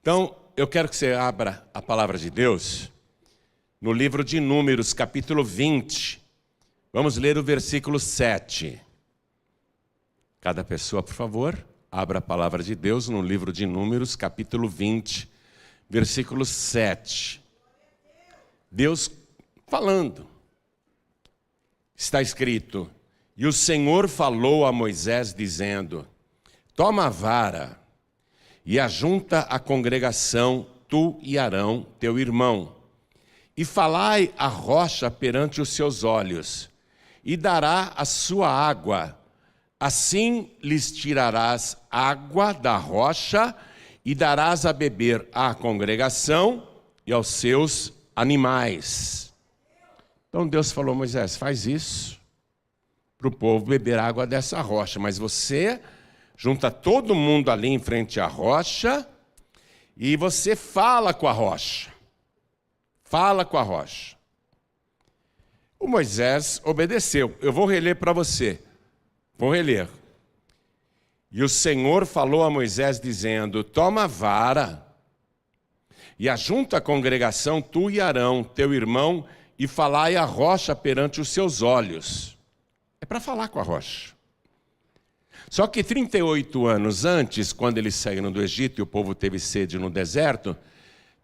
Então, eu quero que você abra a palavra de Deus no livro de Números, capítulo 20. Vamos ler o versículo 7. Cada pessoa, por favor, abra a palavra de Deus no livro de Números, capítulo 20, versículo 7. Deus falando. Está escrito: E o Senhor falou a Moisés, dizendo: Toma a vara e ajunta a congregação, tu e Arão, teu irmão, e falai a rocha perante os seus olhos, e dará a sua água. Assim lhes tirarás água da rocha, e darás a beber à congregação e aos seus animais. Então Deus falou: Moisés, faz isso para o povo beber água dessa rocha, mas você junta todo mundo ali em frente à rocha e você fala com a rocha. Fala com a rocha. O Moisés obedeceu. Eu vou reler para você. Vou reler. E o Senhor falou a Moisés dizendo: Toma a vara e ajunta a congregação, tu e Arão, teu irmão, e falai a rocha perante os seus olhos. É para falar com a rocha. Só que 38 anos antes, quando eles saíram do Egito e o povo teve sede no deserto,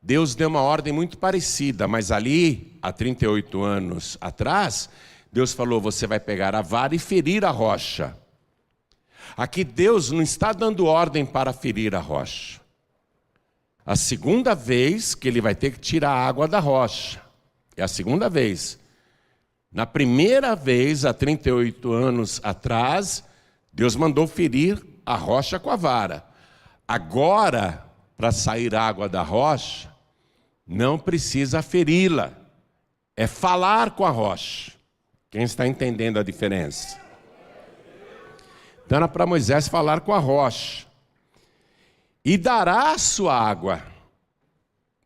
Deus deu uma ordem muito parecida, mas ali, há 38 anos atrás, Deus falou: você vai pegar a vara e ferir a rocha. Aqui Deus não está dando ordem para ferir a rocha. A segunda vez que ele vai ter que tirar a água da rocha. É a segunda vez. Na primeira vez, há 38 anos atrás, Deus mandou ferir a rocha com a vara. Agora, para sair água da rocha, não precisa feri-la. É falar com a rocha. Quem está entendendo a diferença? Então era para Moisés falar com a rocha. E dará a sua água.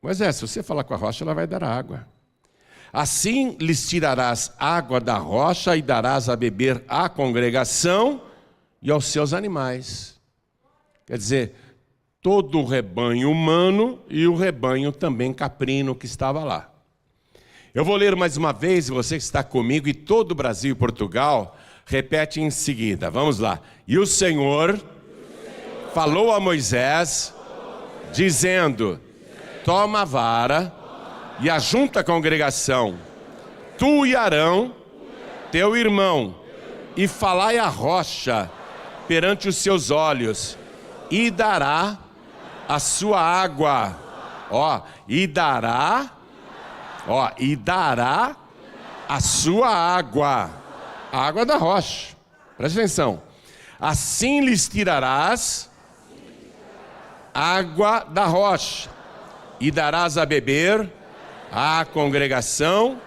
Moisés, se você falar com a rocha, ela vai dar água. Assim lhes tirarás água da rocha e darás a beber à congregação e aos seus animais. Quer dizer, todo o rebanho humano e o rebanho também caprino que estava lá. Eu vou ler mais uma vez, você que está comigo, e todo o Brasil e Portugal, repete em seguida. Vamos lá. E o Senhor falou a Moisés, dizendo: Toma a vara e ajunta a congregação, tu e Arão, teu irmão, e falai a rocha perante os seus olhos, e dará a sua água. E dará a sua água, a água da rocha. Presta atenção. Assim lhes tirarás água da rocha, e darás a beber à congregação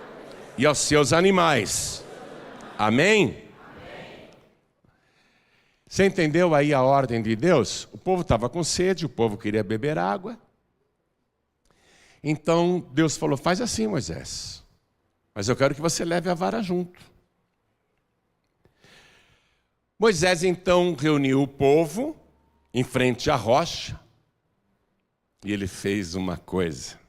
e aos seus animais. Amém? Você entendeu aí a ordem de Deus? O povo estava com sede, o povo queria beber água. Então Deus falou: faz assim, Moisés, mas eu quero que você leve a vara junto. Moisés então reuniu o povo em frente à rocha, e ele fez uma coisa.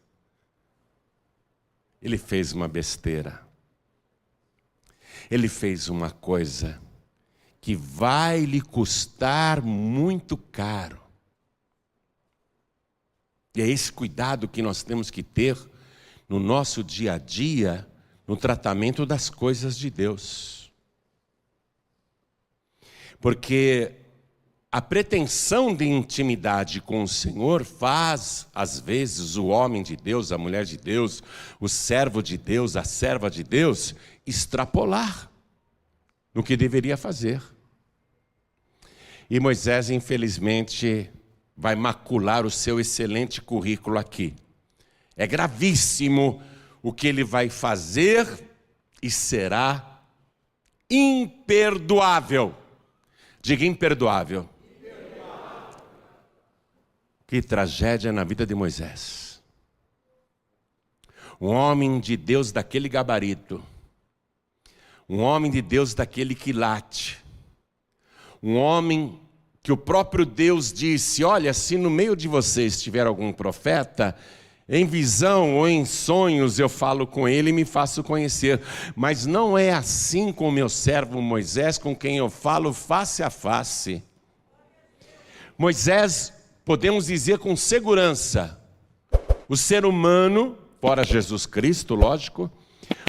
Ele fez uma besteira. Ele fez uma coisa que vai lhe custar muito caro. E é esse cuidado que nós temos que ter no nosso dia a dia, no tratamento das coisas de Deus. Porque a pretensão de intimidade com o Senhor faz, às vezes, o homem de Deus, a mulher de Deus, o servo de Deus, a serva de Deus, extrapolar no que deveria fazer. E Moisés, infelizmente, vai macular o seu excelente currículo aqui. É gravíssimo o que ele vai fazer e será imperdoável. Diga imperdoável. Que tragédia na vida de Moisés. Um homem de Deus daquele gabarito. Um homem de Deus daquele quilate. Um homem que o próprio Deus disse: olha, se no meio de vocês tiver algum profeta, em visão ou em sonhos eu falo com ele e me faço conhecer. Mas não é assim com o meu servo Moisés, com quem eu falo face a face. Moisés, podemos dizer com segurança, o ser humano, fora Jesus Cristo, lógico,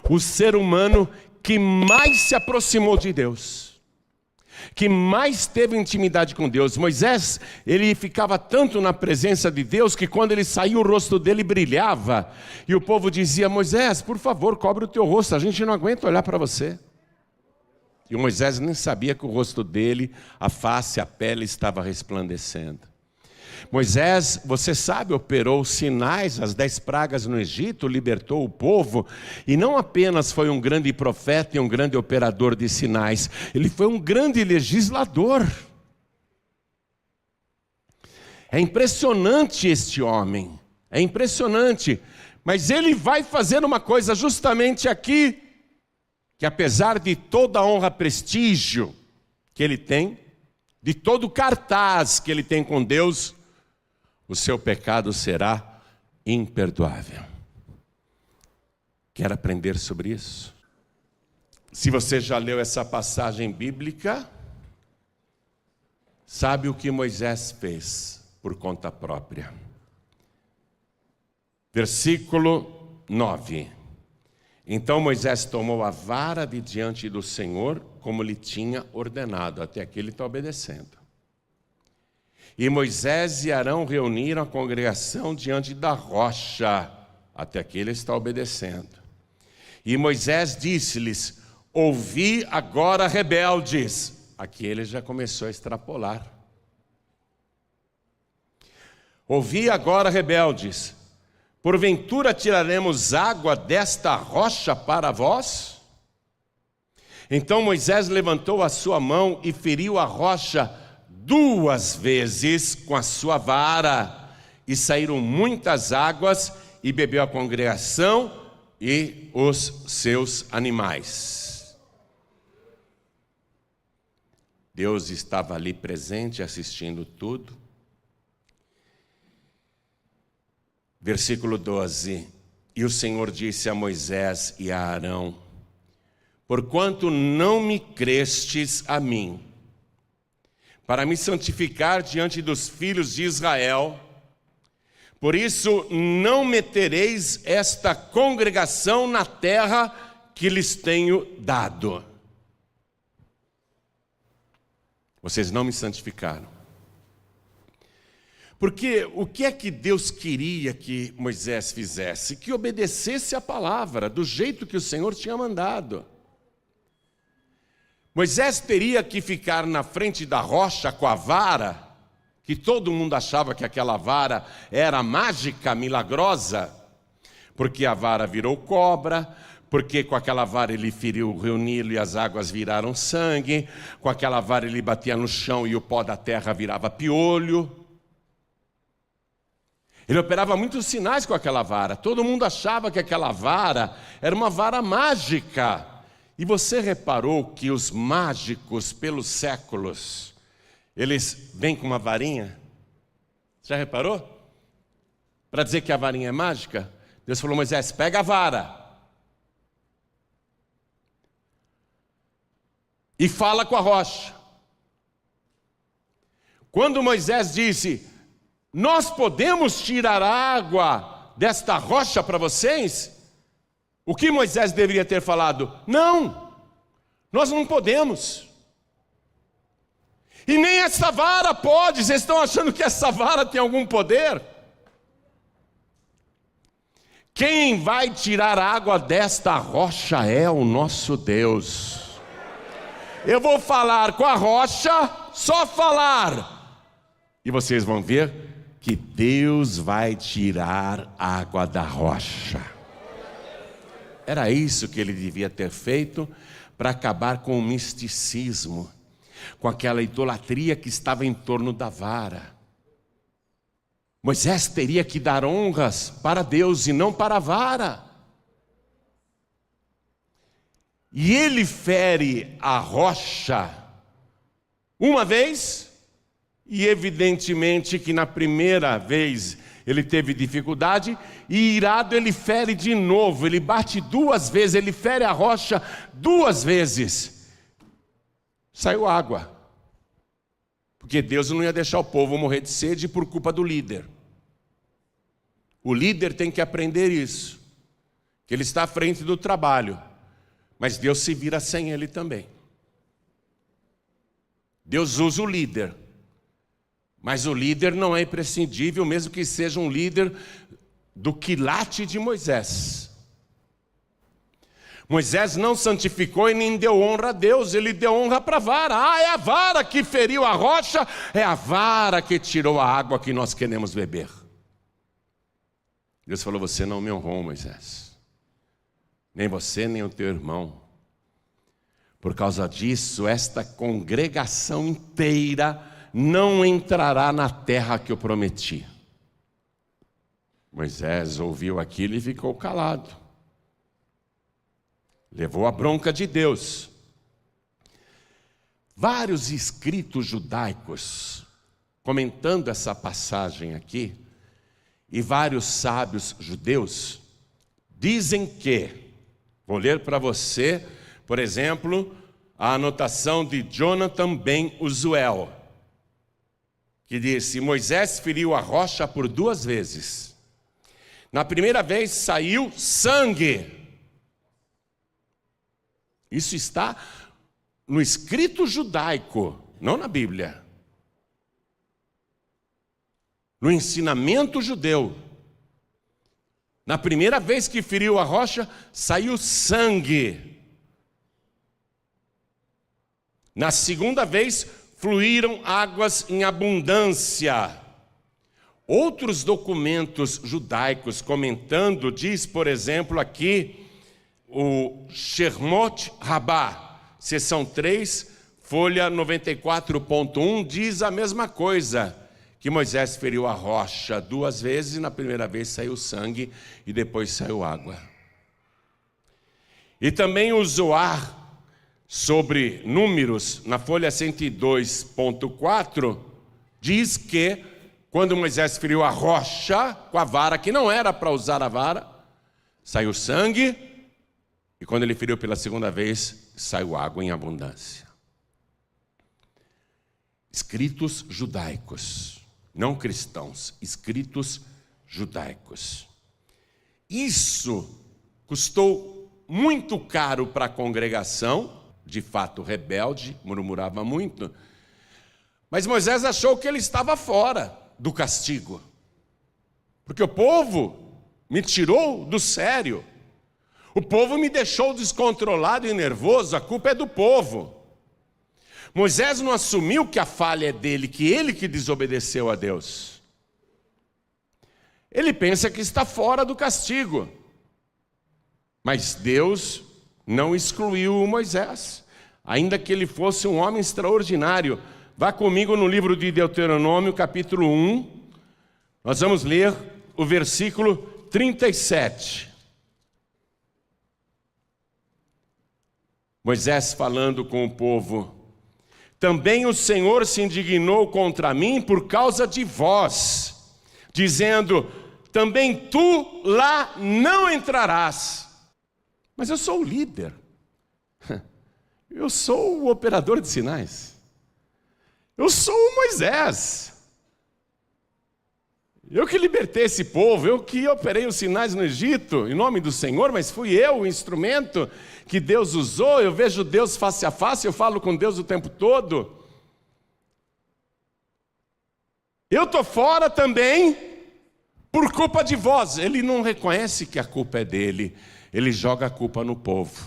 o ser humano que mais se aproximou de Deus, que mais teve intimidade com Deus. Moisés, ele ficava tanto na presença de Deus, que quando ele saía o rosto dele brilhava, e o povo dizia: Moisés, por favor, cobre o teu rosto, a gente não aguenta olhar para você. E o Moisés nem sabia que o rosto dele, a face, a pele estava resplandecendo. Moisés, você sabe, operou sinais, as 10 pragas no Egito, libertou o povo, e não apenas foi um grande profeta e um grande operador de sinais, ele foi um grande legislador. É impressionante este homem, é impressionante, mas ele vai fazer uma coisa justamente aqui, que apesar de toda a honra, prestígio que ele tem, de todo o cartaz que ele tem com Deus, o seu pecado será imperdoável. Quer aprender sobre isso? Se você já leu essa passagem bíblica, sabe o que Moisés fez por conta própria. Versículo 9. Então Moisés tomou a vara de diante do Senhor, como lhe tinha ordenado. Até aqui ele está obedecendo. E Moisés e Arão reuniram a congregação diante da rocha. Até aqui ele está obedecendo. E Moisés disse-lhes: ouvi agora, rebeldes. Aqui ele já começou a extrapolar. Ouvi agora, rebeldes. Porventura tiraremos água desta rocha para vós? Então Moisés levantou a sua mão e feriu a rocha 2 vezes com a sua vara, e saíram muitas águas, e bebeu a congregação e os seus animais. Deus estava ali presente, assistindo tudo. Versículo 12. E o Senhor disse a Moisés e a Arão: porquanto não me crestes a mim, para me santificar diante dos filhos de Israel, por isso não metereis esta congregação na terra que lhes tenho dado. Vocês não me santificaram. Porque o que é que Deus queria que Moisés fizesse? Que obedecesse a palavra, do jeito que o Senhor tinha mandado. Moisés teria que ficar na frente da rocha com a vara, que todo mundo achava que aquela vara era mágica, milagrosa, porque a vara virou cobra, porque com aquela vara ele feriu o rio Nilo e as águas viraram sangue, com aquela vara ele batia no chão e o pó da terra virava piolho. Ele operava muitos sinais com aquela vara, todo mundo achava que aquela vara era uma vara mágica. E você reparou que os mágicos, pelos séculos, eles vêm com uma varinha? Já reparou? Para dizer que a varinha é mágica, Deus falou: Moisés, pega a vara e fala com a rocha. Quando Moisés disse: nós podemos tirar a água desta rocha para vocês? O que Moisés deveria ter falado? Não, nós não podemos. E nem essa vara pode. Vocês estão achando que essa vara tem algum poder? Quem vai tirar a água desta rocha é o nosso Deus. Eu vou falar com a rocha, só falar, e vocês vão ver que Deus vai tirar água da rocha. Era isso que ele devia ter feito para acabar com o misticismo, com aquela idolatria que estava em torno da vara. Moisés teria que dar honras para Deus e não para a vara. E ele fere a rocha uma vez, E evidentemente que na primeira vez ele teve dificuldade, e irado ele fere de novo, ele bate 2 vezes, ele fere a rocha 2 vezes. Saiu água. Porque Deus não ia deixar o povo morrer de sede por culpa do líder. O líder tem que aprender isso, que ele está à frente do trabalho, mas Deus se vira sem ele também. Deus usa o líder, mas o líder não é imprescindível, mesmo que seja um líder do quilate de Moisés. Moisés não santificou e nem deu honra a Deus, ele deu honra para a vara. É a vara que feriu a rocha, é a vara que tirou a água que nós queremos beber. Deus falou: você não me honrou, Moisés, nem você nem o teu irmão. Por causa disso, esta congregação inteira não entrará na terra que eu prometi. Moisés ouviu aquilo e ficou calado. Levou a bronca de Deus. Vários escritos judaicos, comentando essa passagem aqui, e vários sábios judeus, dizem que, vou ler para você, por exemplo, a anotação de Jonathan Ben Uziel, que disse: Moisés feriu a rocha por 2 vezes. Na primeira vez saiu sangue. Isso está no escrito judaico, não na Bíblia. No ensinamento judeu. Na primeira vez que feriu a rocha, saiu sangue. Na segunda vez, fluíram águas em abundância. Outros documentos judaicos comentando, diz, por exemplo, aqui, o Shemot Rabbah, seção 3, folha 94.1, diz a mesma coisa, que Moisés feriu a rocha 2 vezes, e na primeira vez saiu sangue, e depois saiu água. E também o Zoar, sobre números, na folha 102.4, diz que quando Moisés feriu a rocha com a vara, que não era para usar a vara, saiu sangue, e quando ele feriu pela segunda vez, saiu água em abundância. Escritos judaicos, não cristãos, escritos judaicos. Isso custou muito caro para a congregação, de fato rebelde, murmurava muito, mas Moisés achou que ele estava fora do castigo, porque o povo me tirou do sério, o povo me deixou descontrolado e nervoso, a culpa é do povo. Moisés não assumiu que a falha é dele, que ele que desobedeceu a Deus. Ele pensa que está fora do castigo, mas Deus não excluiu Moisés, ainda que ele fosse um homem extraordinário. Vá comigo no livro de Deuteronômio, capítulo 1, nós vamos ler o versículo 37. Moisés falando com o povo: também o Senhor se indignou contra mim por causa de vós, dizendo: também tu lá não entrarás. Mas eu sou o líder, eu sou o operador de sinais, eu sou o Moisés, eu que libertei esse povo, eu que operei os sinais no Egito, em nome do Senhor, mas fui eu o instrumento que Deus usou. Eu vejo Deus face a face, eu falo com Deus o tempo todo. Eu estou fora também por culpa de vós. Ele não reconhece que a culpa é dele, ele joga a culpa no povo.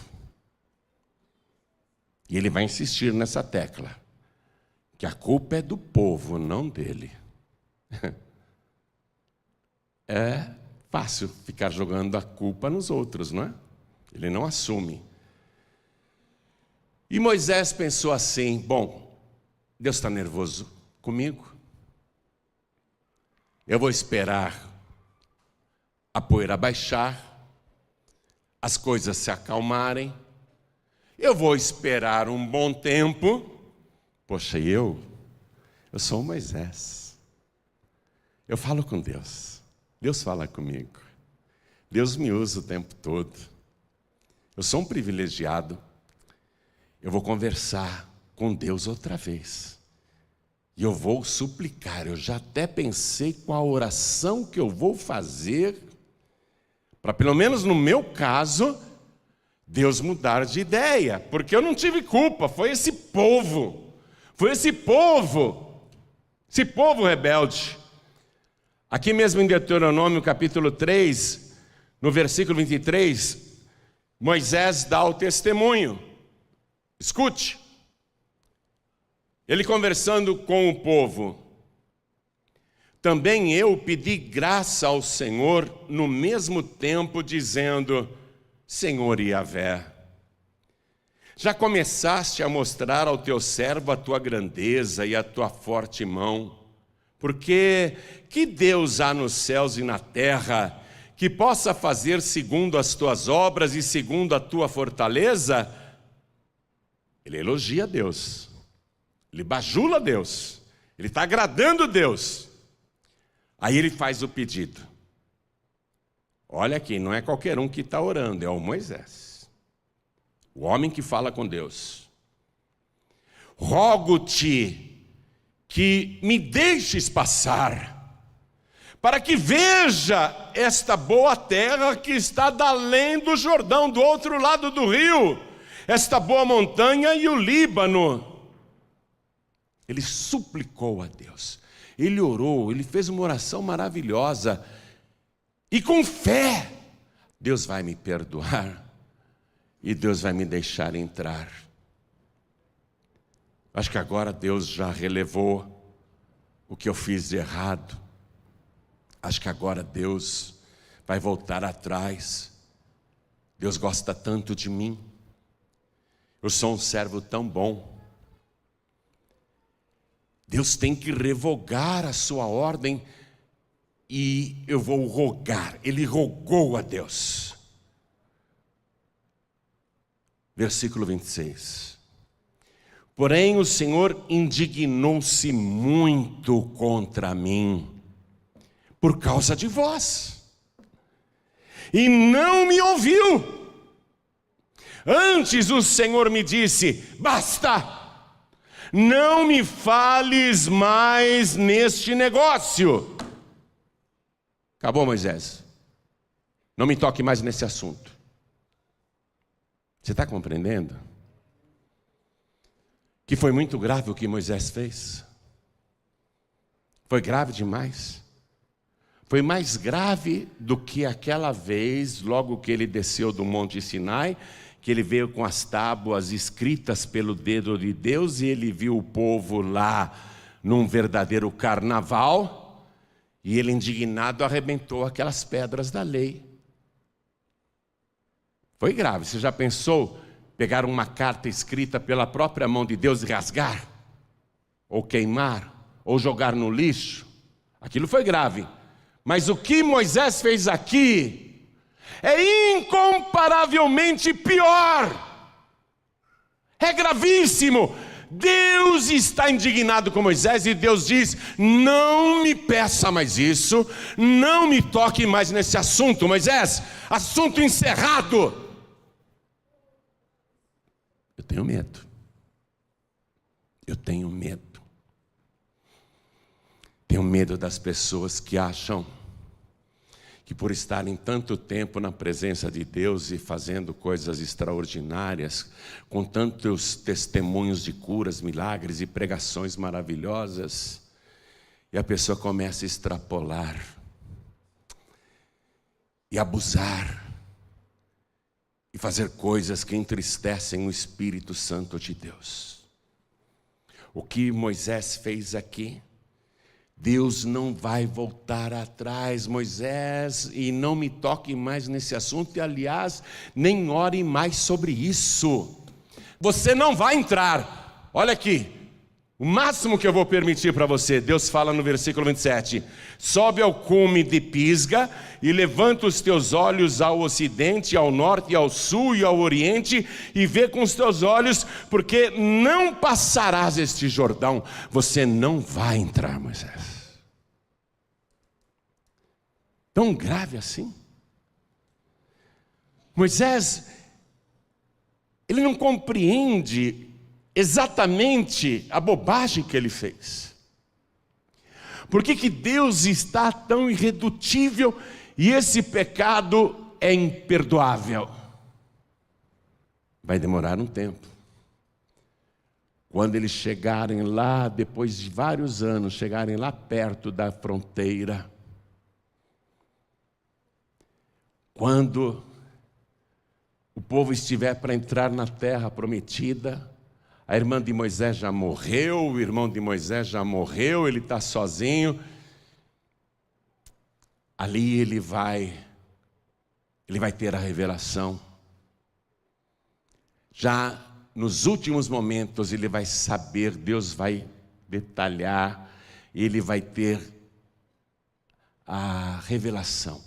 E ele vai insistir nessa tecla, que a culpa é do povo, não dele. É fácil ficar jogando a culpa nos outros, não é? Ele não assume. E Moisés pensou assim: bom, Deus está nervoso comigo, eu vou esperar a poeira baixar, as coisas se acalmarem, eu vou esperar um bom tempo. Poxa, eu Eu sou o Moisés. Eu falo com Deus. Deus fala comigo. Deus me usa o tempo todo. Eu sou um privilegiado. Eu vou conversar com Deus outra vez. E eu vou suplicar. Eu já até pensei qual a oração que eu vou fazer para, pelo menos no meu caso, Deus mudar de ideia. Porque eu não tive culpa. Foi esse povo. Esse povo rebelde. Aqui mesmo em Deuteronômio capítulo 3, no versículo 23, Moisés dá o testemunho. Escute. Ele conversando com o povo. Também eu pedi graça ao Senhor no mesmo tempo, dizendo: Senhor Yahvé, já começaste a mostrar ao teu servo a tua grandeza e a tua forte mão, porque que Deus há nos céus e na terra que possa fazer segundo as tuas obras e segundo a tua fortaleza? Ele elogia Deus, ele bajula Deus, ele está agradando Deus. Aí ele faz o pedido. Olha aqui, não é qualquer um que está orando, é o Moisés, o homem que fala com Deus. Rogo-te que me deixes passar, para que veja esta boa terra que está da além do Jordão, do outro lado do rio, esta boa montanha e o Líbano. Ele suplicou a Deus, ele orou, ele fez uma oração maravilhosa, e com fé, Deus vai me perdoar, e Deus vai me deixar entrar. Acho que agora Deus já relevou o que eu fiz de errado. Acho que agora Deus vai voltar atrás. Deus gosta tanto de mim. Eu sou um servo tão bom. Deus tem que revogar a sua ordem e eu vou rogar. Ele rogou a Deus. Versículo 26. Porém o Senhor indignou-se muito contra mim, por causa de vós, e não me ouviu. Antes o Senhor me disse: basta, não me fales mais neste negócio. Acabou, Moisés, não me toque mais nesse assunto. Você está compreendendo? Que foi muito grave o que Moisés fez. Foi grave demais. Foi mais grave do que aquela vez, logo que ele desceu do Monte Sinai, que ele veio com as tábuas escritas pelo dedo de Deus, e ele viu o povo lá num verdadeiro carnaval, e ele, indignado, arrebentou aquelas pedras da lei. Foi grave. Você já pensou pegar uma carta escrita pela própria mão de Deus e rasgar? Ou queimar? Ou jogar no lixo? Aquilo foi grave. Mas o que Moisés fez aqui é incomparavelmente pior. É gravíssimo. Deus está indignado com Moisés e Deus diz: não me peça mais isso, não me toque mais nesse assunto, Moisés, assunto encerrado. Eu tenho medo. Eu tenho medo. Tenho medo das pessoas que acham que por estarem tanto tempo na presença de Deus e fazendo coisas extraordinárias, com tantos testemunhos de curas, milagres e pregações maravilhosas, e a pessoa começa a extrapolar e abusar e fazer coisas que entristecem o Espírito Santo de Deus. O que Moisés fez aqui, Deus não vai voltar atrás, Moisés, e não me toque mais nesse assunto, e aliás, nem ore mais sobre isso. Você não vai entrar. Olha aqui, O máximo que eu vou permitir para você, Deus fala no versículo 27, sobe ao cume de Pisga e levanta os teus olhos ao ocidente, ao norte, ao sul e ao oriente e vê com os teus olhos, porque não passarás este Jordão, você não vai entrar, Moisés. Tão grave assim? Moisés, ele não compreende exatamente a bobagem que ele fez. Por que Deus está tão irredutível e esse pecado é imperdoável? Vai demorar um tempo. Quando eles chegarem lá, depois de vários anos, chegarem lá perto da fronteira, quando o povo estiver para entrar na terra prometida, a irmã de Moisés já morreu, o irmão de Moisés já morreu, ele está sozinho. Ali ele vai ter a revelação. Já nos últimos momentos ele vai saber, Deus vai detalhar, ele vai ter a revelação.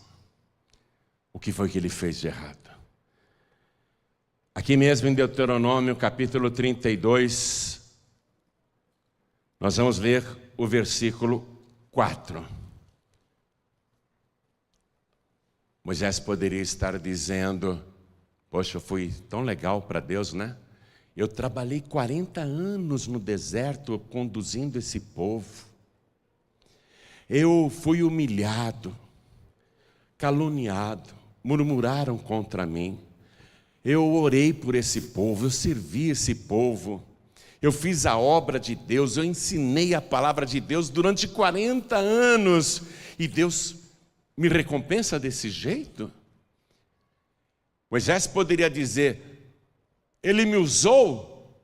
O que foi que ele fez de errado? Aqui mesmo em Deuteronômio, capítulo 32, nós vamos ler o versículo 4. Moisés poderia estar dizendo, poxa, eu fui tão legal para Deus, né? Eu trabalhei 40 anos no deserto conduzindo esse povo. Eu fui humilhado, caluniado, murmuraram contra mim. Eu orei por esse povo, eu servi esse povo, eu fiz a obra de Deus, eu ensinei a palavra de Deus durante 40 anos, e Deus me recompensa desse jeito? Moisés poderia dizer, ele me usou,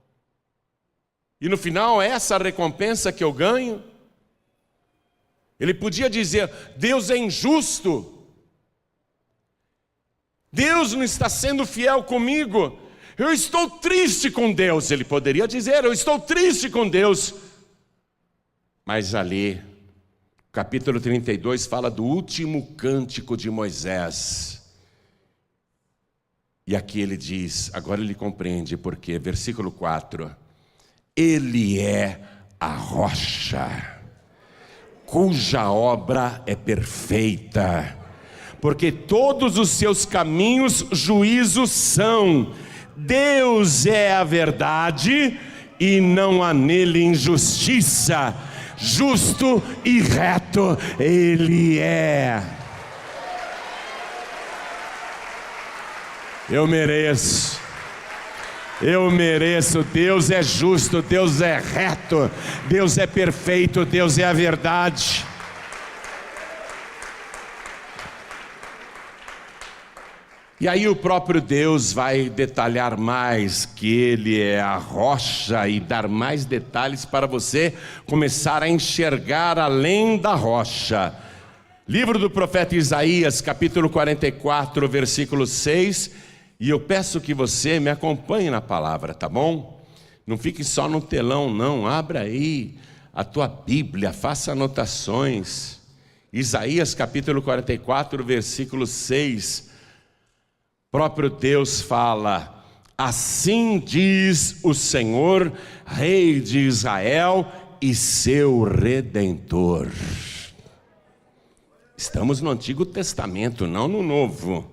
e no final é essa a recompensa que eu ganho? Ele podia dizer, Deus é injusto, Deus não está sendo fiel comigo, eu estou triste com Deus. Ele poderia dizer, eu estou triste com Deus. Mas ali, capítulo 32 fala do último cântico de Moisés. E aqui ele diz, agora ele compreende porque, versículo 4, ele é a rocha, cuja obra é perfeita, porque todos os seus caminhos juízos são. Deus é a verdade e não há nele injustiça. Justo e reto ele é. Eu mereço. Deus é justo, Deus é reto, Deus é perfeito, Deus é a verdade. E aí o próprio Deus vai detalhar mais que Ele é a rocha e dar mais detalhes para você começar a enxergar além da rocha. Livro do profeta Isaías, capítulo 44, versículo 6. E eu peço que você me acompanhe na palavra, tá bom? Não fique só no telão, não. Abra aí a tua Bíblia, faça anotações. Isaías, capítulo 44, versículo 6. Próprio Deus fala, assim diz o Senhor, Rei de Israel e seu Redentor. Estamos no Antigo Testamento, não no Novo.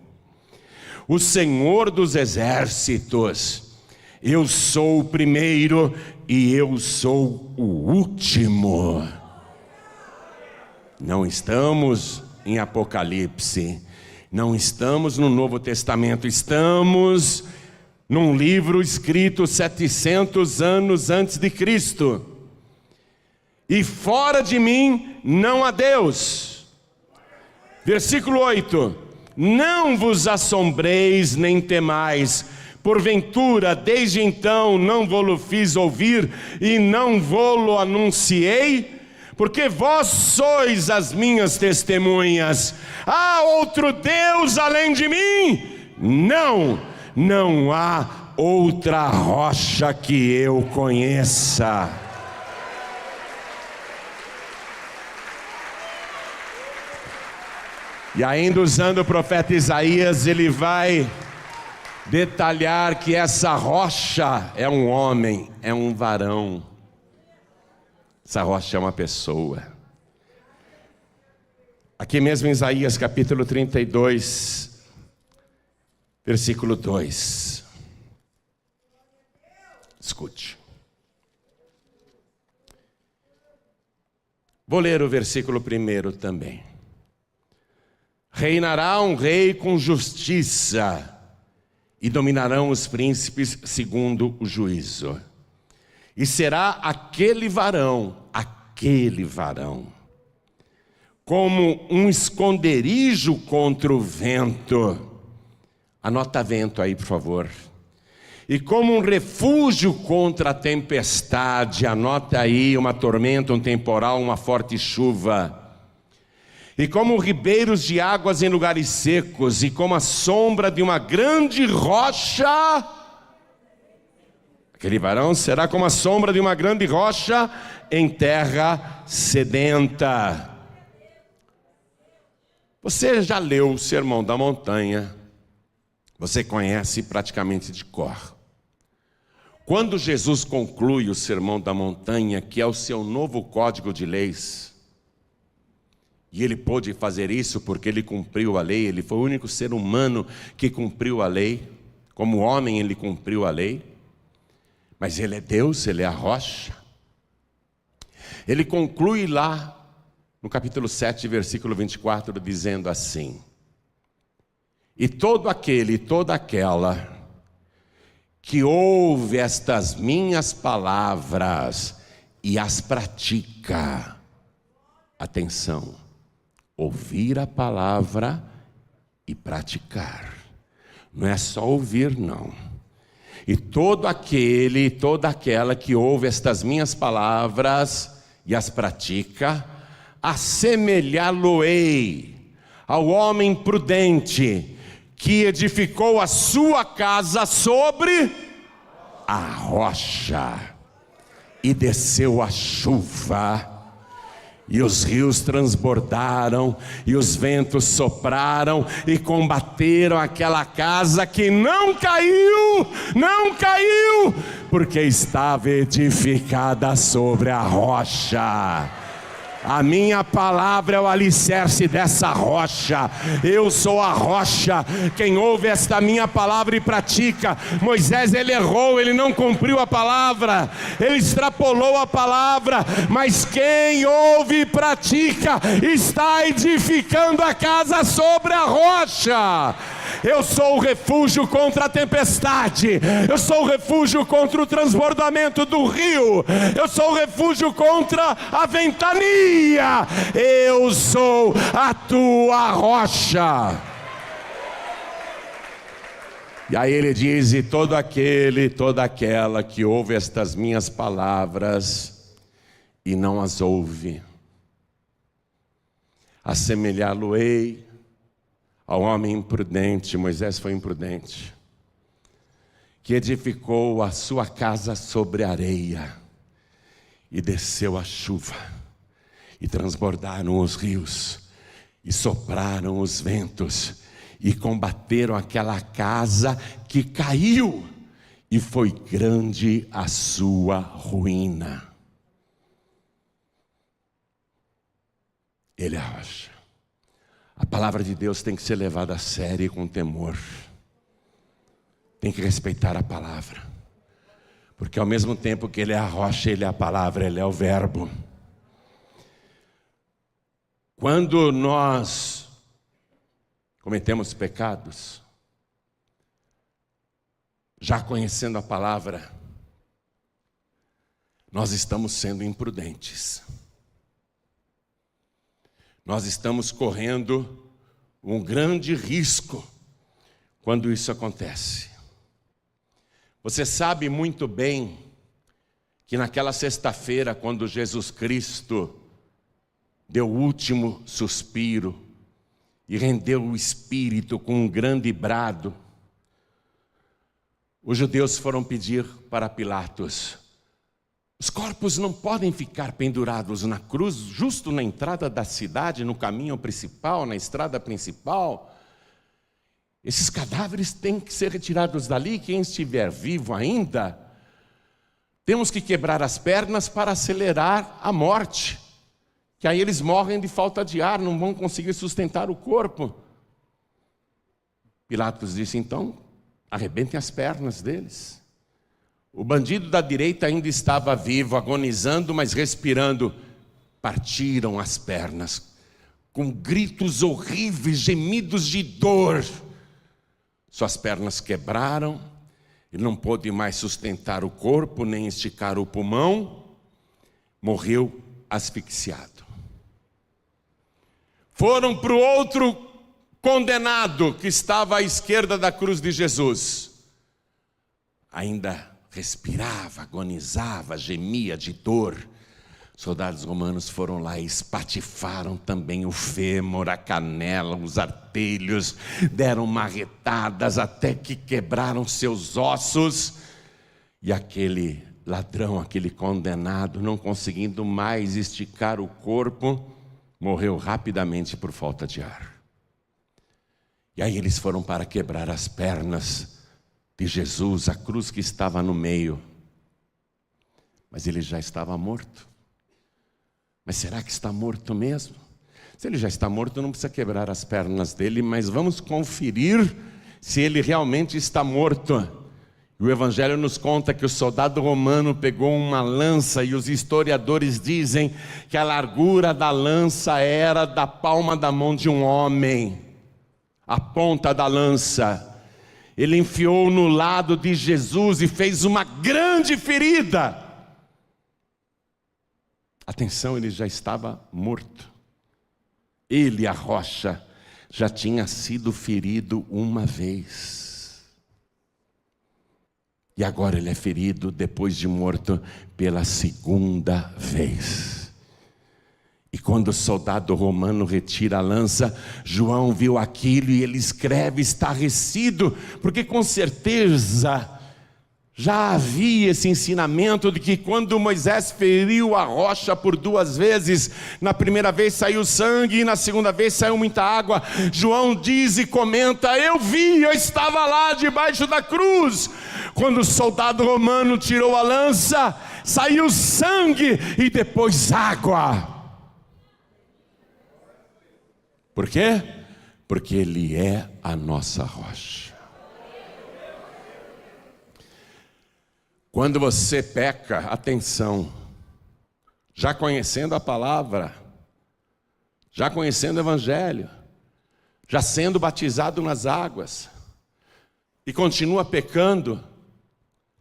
O Senhor dos exércitos, eu sou o primeiro e eu sou o último. Não estamos em Apocalipse. Não estamos no Novo Testamento, estamos num livro escrito 700 anos antes de Cristo. E fora de mim não há Deus. Versículo 8. Não vos assombreis nem temais, porventura desde então não vou-lo fiz ouvir e não vou-lo anunciei? Porque vós sois as minhas testemunhas. Há outro Deus além de mim? Não há outra rocha que eu conheça. E ainda usando o profeta Isaías, ele vai detalhar que essa rocha é um homem, é um varão. Essa rocha é uma pessoa. Aqui mesmo em Isaías capítulo 32, versículo 2. Escute. Vou ler o versículo 1 também. Reinará um rei com justiça, e dominarão os príncipes segundo o juízo. E será aquele varão, como um esconderijo contra o vento. Anota vento aí, por favor. E como um refúgio contra a tempestade. Anota aí uma tormenta, um temporal, uma forte chuva. E como ribeiros de águas em lugares secos, e como a sombra de uma grande rocha. Aquele varão será como a sombra de uma grande rocha em terra sedenta. Você já leu o Sermão da Montanha, você conhece praticamente de cor. Quando Jesus conclui o Sermão da Montanha, que é o seu novo código de leis, e ele pôde fazer isso porque ele cumpriu a lei, ele foi o único ser humano que cumpriu a lei, como homem ele cumpriu a lei, mas ele é Deus, ele é a rocha. Ele conclui lá, no capítulo 7, versículo 24, dizendo assim: e todo aquele e toda aquela que ouve estas minhas palavras e as pratica. Atenção, ouvir a palavra e praticar. Não é só ouvir, não. E todo aquele e toda aquela que ouve estas minhas palavras e as pratica, assemelhá-lo-ei ao homem prudente que edificou a sua casa sobre a rocha, e desceu a chuva, e os rios transbordaram, e os ventos sopraram, e combateram aquela casa que não caiu, porque estava edificada sobre a rocha. A minha palavra é o alicerce dessa rocha. Eu sou a rocha. Quem ouve esta minha palavra e pratica. Moisés, ele errou, ele não cumpriu a palavra, ele extrapolou a palavra, mas quem ouve e pratica está edificando a casa sobre a rocha. Eu sou o refúgio contra a tempestade, eu sou o refúgio contra o transbordamento do rio, eu sou o refúgio contra a ventania, eu sou a tua rocha. E aí ele diz: e todo aquele e toda aquela que ouve estas minhas palavras e não as ouve, assemelhá-lo-ei ao homem imprudente. Moisés foi imprudente, que edificou a sua casa sobre a areia, e desceu a chuva, e transbordaram os rios, e sopraram os ventos, e combateram aquela casa que caiu, e foi grande a sua ruína. Ele é a rocha. A palavra de Deus tem que ser levada a sério e com temor. Tem que respeitar a palavra. Porque ao mesmo tempo que Ele é a rocha, Ele é a palavra, Ele é o verbo. Quando nós cometemos pecados, já conhecendo a palavra, nós estamos sendo imprudentes. Nós estamos correndo um grande risco quando isso acontece. Você sabe muito bem que naquela sexta-feira, quando Jesus Cristo deu o último suspiro e rendeu o Espírito com um grande brado, os judeus foram pedir para Pilatos: Os corpos não podem ficar pendurados na cruz, justo na entrada da cidade, no caminho principal, na estrada principal. Esses cadáveres têm que ser retirados dali. Quem estiver vivo ainda, temos que quebrar as pernas para acelerar a morte, que aí eles morrem de falta de ar, não vão conseguir sustentar o corpo. Pilatos disse, então, arrebentem as pernas deles. O bandido da direita ainda estava vivo, agonizando, mas respirando. Partiram as pernas, com gritos horríveis, gemidos de dor. Suas pernas quebraram, ele não pôde mais sustentar o corpo, nem esticar o pulmão, morreu asfixiado. Foram para o outro condenado que estava à esquerda da cruz de Jesus. Ainda respirava, agonizava, gemia de dor. Soldados romanos foram lá e espatifaram também o fêmur, a canela, os artelhos, deram marretadas até que quebraram seus ossos. E aquele ladrão, aquele condenado, não conseguindo mais esticar o corpo, morreu rapidamente por falta de ar. E aí eles foram para quebrar as pernas de Jesus, a cruz que estava no meio. Mas ele já estava morto. Mas será que está morto mesmo? Se ele já está morto, não precisa quebrar as pernas dele, mas vamos conferir se ele realmente está morto. E o Evangelho nos conta que o soldado romano pegou uma lança, e os historiadores dizem que a largura da lança era da palma da mão de um homem. A ponta da lança. Ele enfiou no lado de Jesus e fez uma grande ferida. Atenção, ele já estava morto. Ele, a rocha, já tinha sido ferido uma vez. E agora ele é ferido, depois de morto, pela segunda vez. E quando o soldado romano retira a lança, João viu aquilo e ele escreve estarrecido, porque com certeza já havia esse ensinamento de que quando Moisés feriu a rocha por 2 vezes, na primeira vez saiu sangue e na segunda vez saiu muita água. João diz e comenta, eu estava lá debaixo da cruz, quando o soldado romano tirou a lança, saiu sangue e depois água. Por quê? Porque ele é a nossa rocha. Quando você peca, atenção, já conhecendo a palavra, já conhecendo o Evangelho, já sendo batizado nas águas, e continua pecando,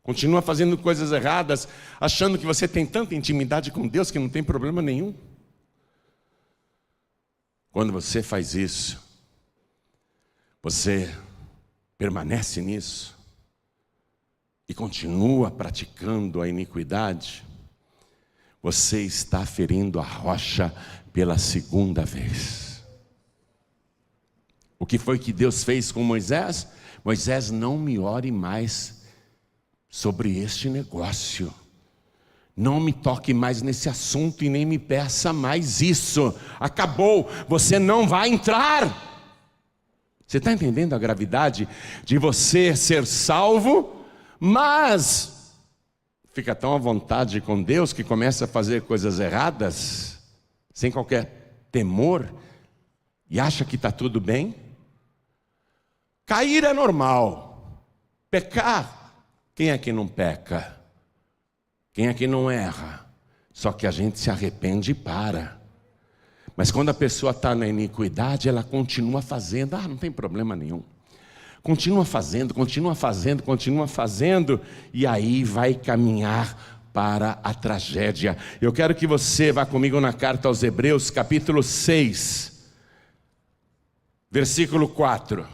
continua fazendo coisas erradas, achando que você tem tanta intimidade com Deus que não tem problema nenhum. Quando você faz isso, você permanece nisso e continua praticando a iniquidade, você está ferindo a rocha pela segunda vez. O que foi que Deus fez com Moisés? Moisés, não me ore mais sobre este negócio. Não me toque mais nesse assunto e nem me peça mais isso. Acabou, você não vai entrar. Você está entendendo a gravidade de você ser salvo, mas fica tão à vontade com Deus que começa a fazer coisas erradas, sem qualquer temor, e acha que está tudo bem? Cair é normal. Pecar, quem é que não peca? Quem é que não erra? Só que a gente se arrepende e para. Mas quando a pessoa está na iniquidade, ela continua fazendo. Não tem problema nenhum. Continua fazendo, continua fazendo, continua fazendo. E aí vai caminhar para a tragédia. Eu quero que você vá comigo na carta aos Hebreus, capítulo 6, versículo 4.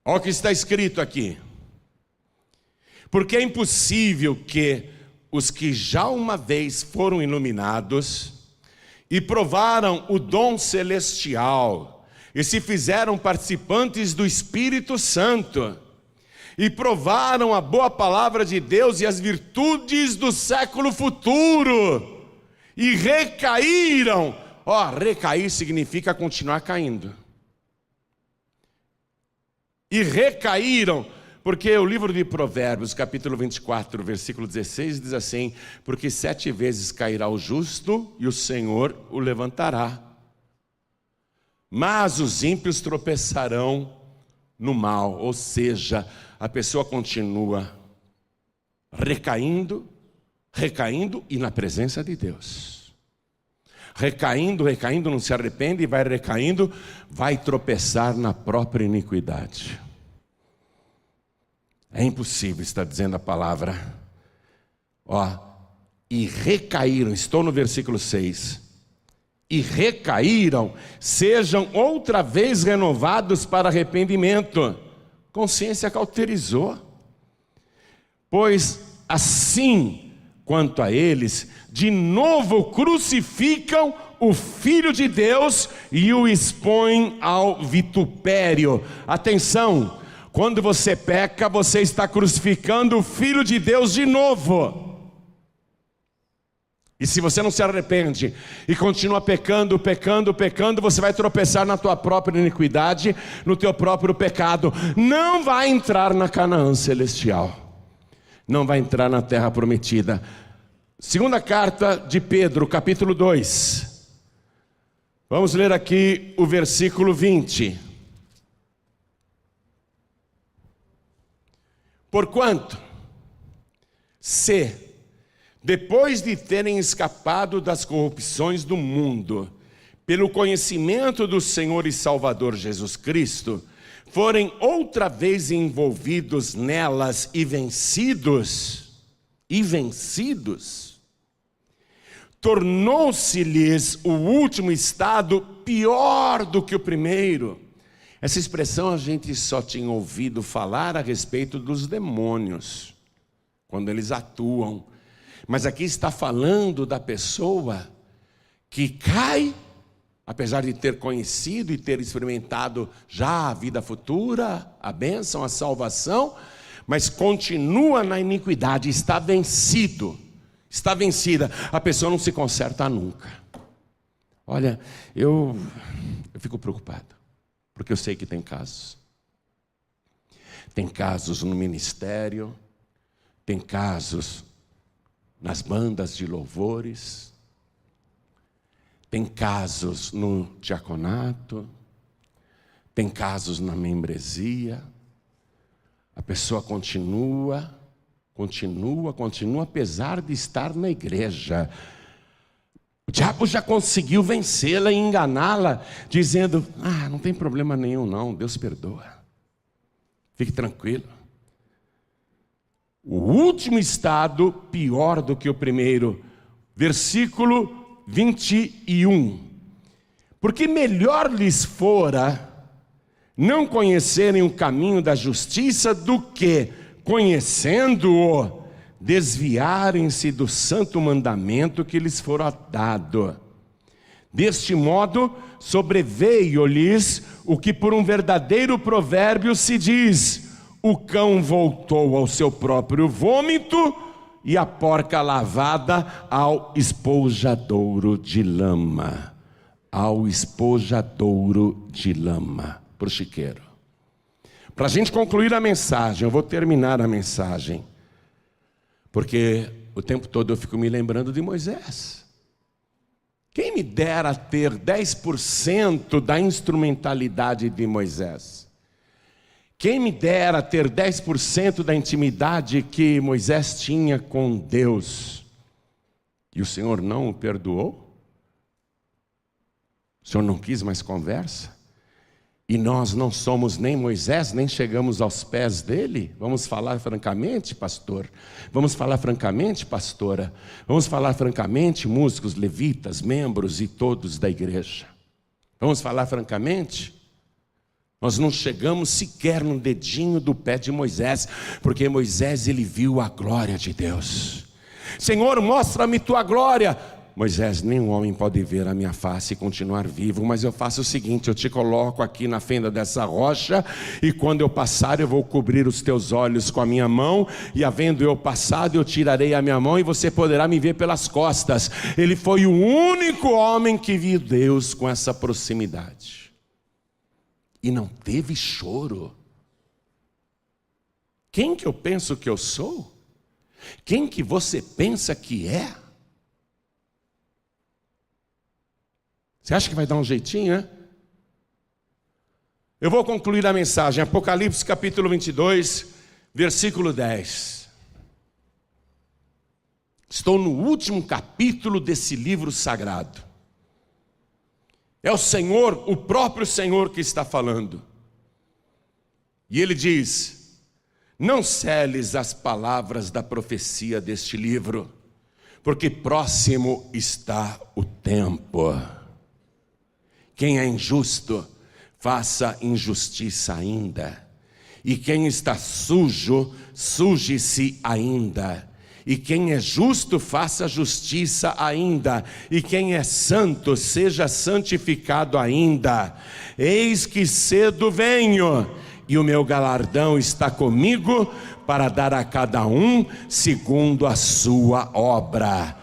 Olha o que está escrito aqui. Porque é impossível que os que já uma vez foram iluminados e provaram o dom celestial e se fizeram participantes do Espírito Santo e provaram a boa palavra de Deus e as virtudes do século futuro, e recaíram. Recair significa continuar caindo. E recaíram, porque o livro de Provérbios, capítulo 24, versículo 16, diz assim: porque 7 vezes cairá o justo, e o Senhor o levantará. Mas os ímpios tropeçarão no mal. Ou seja, a pessoa continua recaindo e na presença de Deus. Recaindo, não se arrepende, e vai recaindo, vai tropeçar na própria iniquidade. É impossível, está dizendo a palavra. E recaíram, estou no versículo 6. E recaíram, sejam outra vez renovados para arrependimento. Consciência cauterizou. Pois assim quanto a eles, de novo crucificam o Filho de Deus e o expõem ao vitupério. Atenção, quando você peca, você está crucificando o Filho de Deus de novo. E se você não se arrepende e continua pecando, você vai tropeçar na tua própria iniquidade, no teu próprio pecado. Não vai entrar na Canaã celestial. Não vai entrar na terra prometida. Segunda carta de Pedro, capítulo 2. Vamos ler aqui o versículo 20. Porquanto, se, depois de terem escapado das corrupções do mundo, pelo conhecimento do Senhor e Salvador Jesus Cristo, forem outra vez envolvidos nelas e vencidos, tornou-se-lhes o último estado pior do que o primeiro. Essa expressão a gente só tinha ouvido falar a respeito dos demônios, quando eles atuam. Mas aqui está falando da pessoa que cai, apesar de ter conhecido e ter experimentado já a vida futura, a bênção, a salvação, mas continua na iniquidade, está vencido, está vencida. A pessoa não se conserta nunca. Olha, eu fico preocupado, porque eu sei que tem casos. Tem casos no ministério, tem casos nas bandas de louvores, tem casos no diaconato, tem casos na membresia. A pessoa continua, apesar de estar na igreja. O diabo já conseguiu vencê-la e enganá-la, dizendo: não tem problema nenhum não, Deus perdoa. Fique tranquilo. O último estado pior do que o primeiro. Versículo 21. Porque melhor lhes fora não conhecerem o caminho da justiça do que, conhecendo-o, desviarem-se do santo mandamento que lhes fora dado. Deste modo, sobreveio-lhes o que por um verdadeiro provérbio se diz: o cão voltou ao seu próprio vômito, e a porca lavada ao espojadouro de lama. Ao espojadouro de lama. Para o chiqueiro. Para a gente concluir a mensagem, eu vou terminar a mensagem, porque o tempo todo eu fico me lembrando de Moisés. Quem me dera ter 10% da instrumentalidade de Moisés? Quem me dera ter 10% da intimidade que Moisés tinha com Deus? E o Senhor não o perdoou? O Senhor não quis mais conversa? E nós não somos nem Moisés, nem chegamos aos pés dele? Vamos falar francamente, pastor? Vamos falar francamente, pastora? Vamos falar francamente, músicos, levitas, membros e todos da igreja? Vamos falar francamente? Nós não chegamos sequer no dedinho do pé de Moisés, porque Moisés, ele viu a glória de Deus. Senhor, mostra-me tua glória. Moisés, nenhum homem pode ver a minha face e continuar vivo, mas eu faço o seguinte, eu te coloco aqui na fenda dessa rocha, e quando eu passar eu vou cobrir os teus olhos com a minha mão, e havendo eu passado eu tirarei a minha mão e você poderá me ver pelas costas. Ele foi o único homem que viu Deus com essa proximidade, e não teve choro. Quem que eu penso que eu sou? Quem que você pensa que é? Você acha que vai dar um jeitinho, né? Eu vou concluir a mensagem. Apocalipse capítulo 22, versículo 10. Estou no último capítulo desse livro sagrado. É o Senhor, o próprio Senhor que está falando. E Ele diz: não celes as palavras da profecia deste livro, porque próximo está o tempo. Quem é injusto, faça injustiça ainda. E quem está sujo, suje-se ainda. E quem é justo, faça justiça ainda. E quem é santo, seja santificado ainda. Eis que cedo venho, e o meu galardão está comigo, para dar a cada um segundo a sua obra.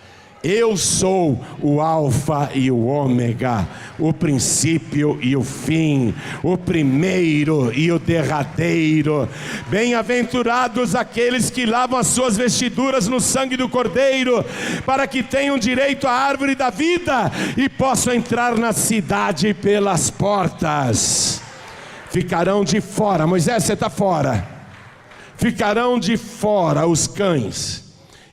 Eu sou o Alfa e o Ômega, o princípio e o fim, o primeiro e o derradeiro. Bem-aventurados aqueles que lavam as suas vestiduras no sangue do Cordeiro, para que tenham direito à árvore da vida e possam entrar na cidade pelas portas. Ficarão de fora, Moisés, você está fora. Ficarão de fora os cães,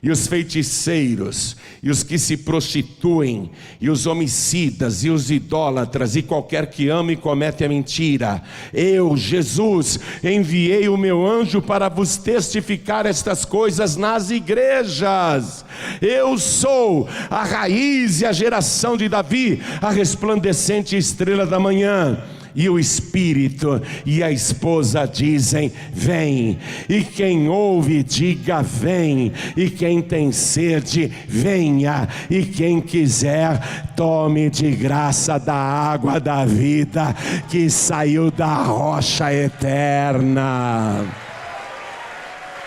e os feiticeiros, e os que se prostituem, e os homicidas, e os idólatras, e qualquer que ama e comete a mentira. Eu, Jesus, enviei o meu anjo para vos testificar estas coisas nas igrejas. Eu sou a raiz e a geração de Davi, a resplandecente estrela da manhã. E o Espírito e a esposa dizem: vem. E quem ouve, diga: vem. E quem tem sede, venha. E quem quiser, tome de graça da água da vida, que saiu da rocha eterna.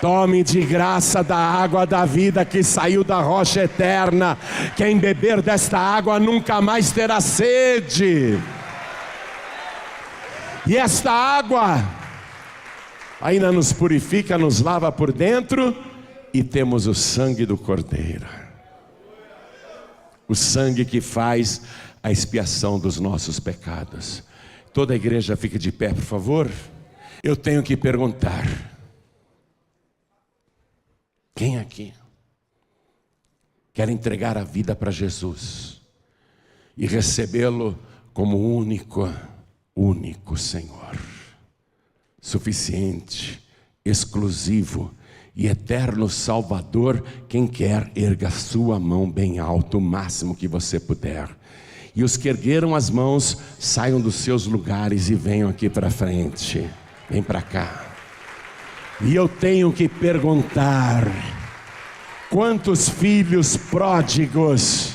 Tome de graça da água da vida que saiu da rocha eterna. Quem beber desta água nunca mais terá sede. E esta água ainda nos purifica, nos lava por dentro, e temos o sangue do Cordeiro. O sangue que faz a expiação dos nossos pecados. Toda a igreja fique de pé, por favor. Eu tenho que perguntar: quem aqui quer entregar a vida para Jesus e recebê-lo como único Senhor, suficiente, exclusivo e eterno Salvador? Quem quer, erga sua mão bem alto, o máximo que você puder. E os que ergueram as mãos, saiam dos seus lugares e venham aqui para frente. Vem para cá. E eu tenho que perguntar: quantos filhos pródigos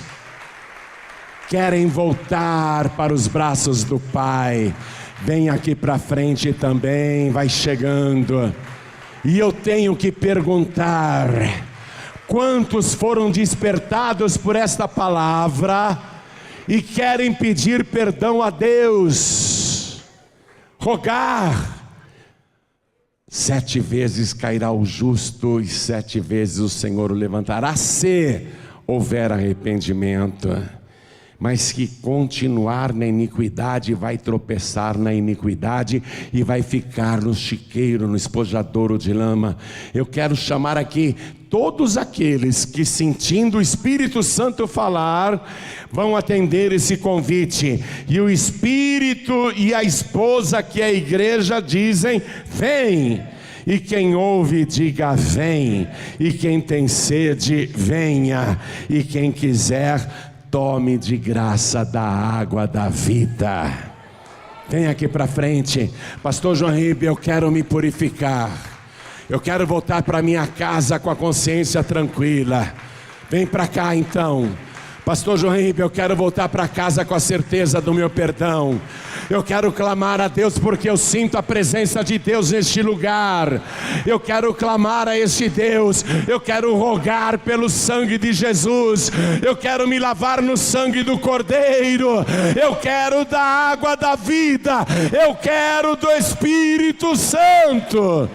querem voltar para os braços do Pai? Vem aqui para frente também, vai chegando. E eu tenho que perguntar: quantos foram despertados por esta palavra e querem pedir perdão a Deus, rogar? 7 vezes cairá o justo, e 7 vezes o Senhor o levantará, se houver arrependimento. Mas que continuar na iniquidade, vai tropeçar na iniquidade e vai ficar no chiqueiro, no espojadouro de lama. Eu quero chamar aqui todos aqueles que, sentindo o Espírito Santo falar, vão atender esse convite. E o Espírito e a esposa, que é a igreja, dizem: vem. E quem ouve, diga: vem. E quem tem sede, venha. E quem quiser, tome de graça da água da vida. Vem aqui para frente. Pastor João Ribe, eu quero me purificar. Eu quero voltar para minha casa com a consciência tranquila. Vem para cá então. Pastor João Ribeiro, eu quero voltar para casa com a certeza do meu perdão. Eu quero clamar a Deus porque eu sinto a presença de Deus neste lugar. Eu quero clamar a este Deus. Eu quero rogar pelo sangue de Jesus. Eu quero me lavar no sangue do Cordeiro. Eu quero da água da vida. Eu quero do Espírito Santo.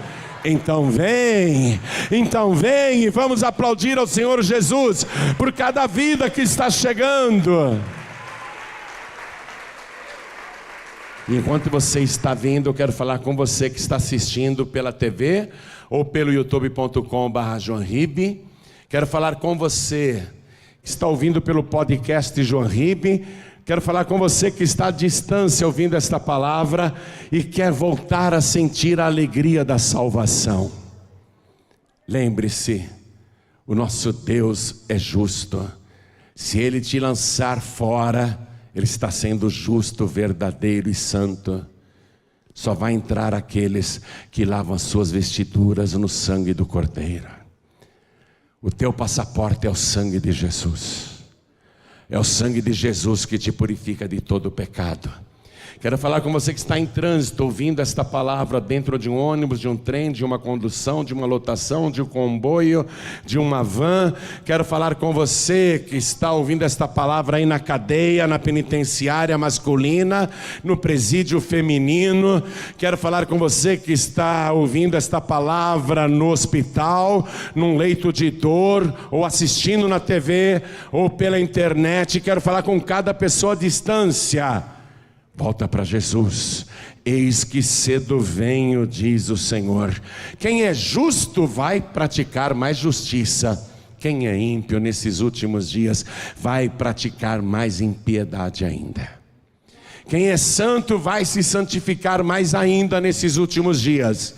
Então vem e vamos aplaudir ao Senhor Jesus por cada vida que está chegando. E enquanto você está vindo, eu quero falar com você que está assistindo pela TV ou pelo youtube.com/JoãoRibe. Quero falar com você que está ouvindo pelo podcast João Ribe. Quero falar com você que está à distância ouvindo esta palavra e quer voltar a sentir a alegria da salvação. Lembre-se, o nosso Deus é justo. Se Ele te lançar fora, Ele está sendo justo, verdadeiro e santo. Só vai entrar aqueles que lavam as suas vestiduras no sangue do Cordeiro. O teu passaporte é o sangue de Jesus. É o sangue de Jesus que te purifica de todo o pecado. Quero falar com você que está em trânsito, ouvindo esta palavra dentro de um ônibus, de um trem, de uma condução, de uma lotação, de um comboio, de uma van. Quero falar com você que está ouvindo esta palavra aí na cadeia, na penitenciária masculina, no presídio feminino. Quero falar com você que está ouvindo esta palavra no hospital, num leito de dor, ou assistindo na TV, ou pela internet. Quero falar com cada pessoa à distância. Volta para Jesus. Eis que cedo venho, diz o Senhor. Quem é justo vai praticar mais justiça. Quem é ímpio nesses últimos dias vai praticar mais impiedade ainda. Quem é santo vai se santificar mais ainda nesses últimos dias.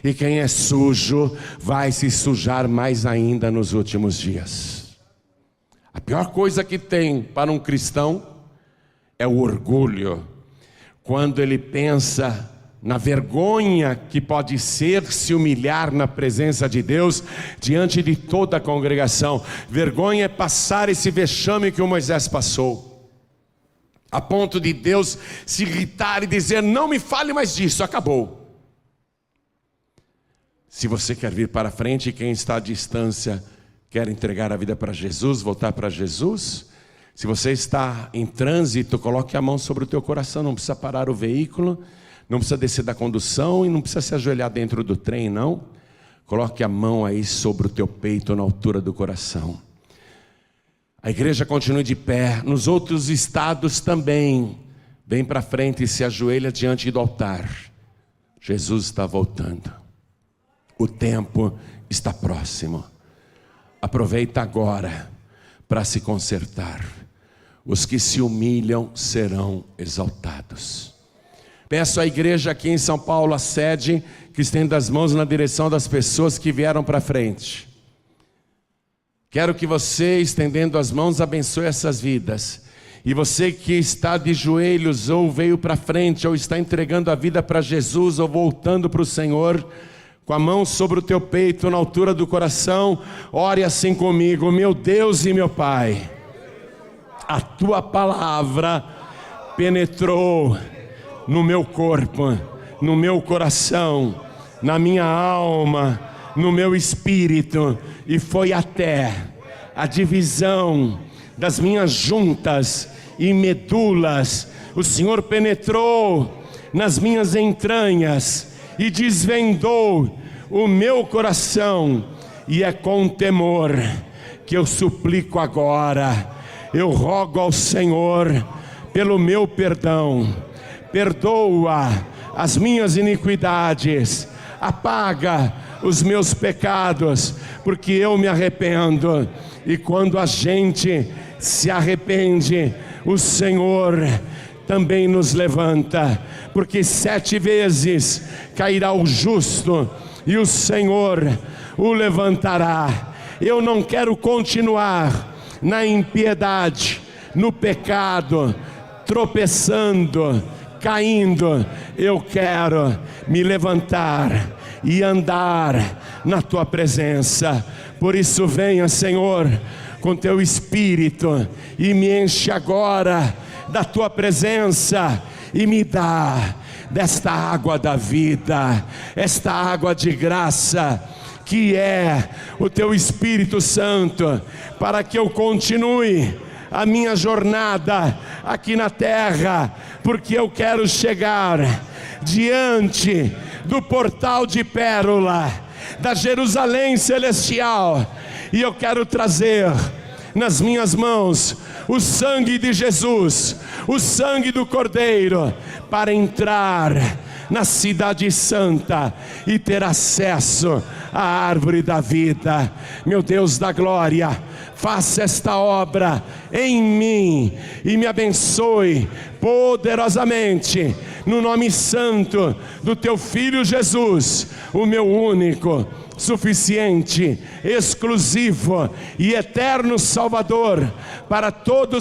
E quem é sujo vai se sujar mais ainda nos últimos dias. A pior coisa que tem para um cristão é o orgulho. Quando ele pensa na vergonha que pode ser se humilhar na presença de Deus, diante de toda a congregação. Vergonha é passar esse vexame que o Moisés passou, a ponto de Deus se irritar e dizer: não me fale mais disso, acabou. Se você quer vir para frente, quem está à distância quer entregar a vida para Jesus, voltar para Jesus. Se você está em trânsito, coloque a mão sobre o teu coração. Não precisa parar o veículo, não precisa descer da condução e não precisa se ajoelhar dentro do trem, não. Coloque a mão aí sobre o teu peito, na altura do coração. A igreja continue de pé. Nos outros estados também. Vem para frente e se ajoelha diante do altar. Jesus está voltando. O tempo está próximo. Aproveita agora para se consertar. Os que se humilham serão exaltados. Peço à igreja aqui em São Paulo, a sede, que estenda as mãos na direção das pessoas que vieram para frente. Quero que você, estendendo as mãos, abençoe essas vidas. E você que está de joelhos, ou veio para frente, ou está entregando a vida para Jesus, ou voltando para o Senhor, com a mão sobre o teu peito, na altura do coração, ore assim comigo: meu Deus e meu Pai, a tua palavra penetrou no meu corpo, no meu coração, na minha alma, no meu espírito, e foi até a divisão das minhas juntas e medulas. O Senhor penetrou nas minhas entranhas e desvendou o meu coração, e é com temor que eu suplico agora. Eu rogo ao Senhor pelo meu perdão. Perdoa as minhas iniquidades, apaga os meus pecados, porque eu me arrependo. E quando a gente se arrepende, o Senhor também nos levanta, porque 7 vezes cairá o justo e o Senhor o levantará. Eu não quero continuar na impiedade, no pecado, tropeçando, caindo. Eu quero me levantar e andar na tua presença. Por isso venha, Senhor, com teu Espírito e me enche agora da tua presença e me dá desta água da vida, esta água de graça, que é o teu Espírito Santo, para que eu continue a minha jornada aqui na terra, porque eu quero chegar diante do portal de pérola da Jerusalém celestial, e eu quero trazer nas minhas mãos o sangue de Jesus, o sangue do Cordeiro, para entrar na cidade santa e ter acesso à árvore da vida. Meu Deus da glória, faça esta obra em mim e me abençoe poderosamente, no nome santo do teu Filho Jesus, o meu único, suficiente, exclusivo e eterno Salvador para todos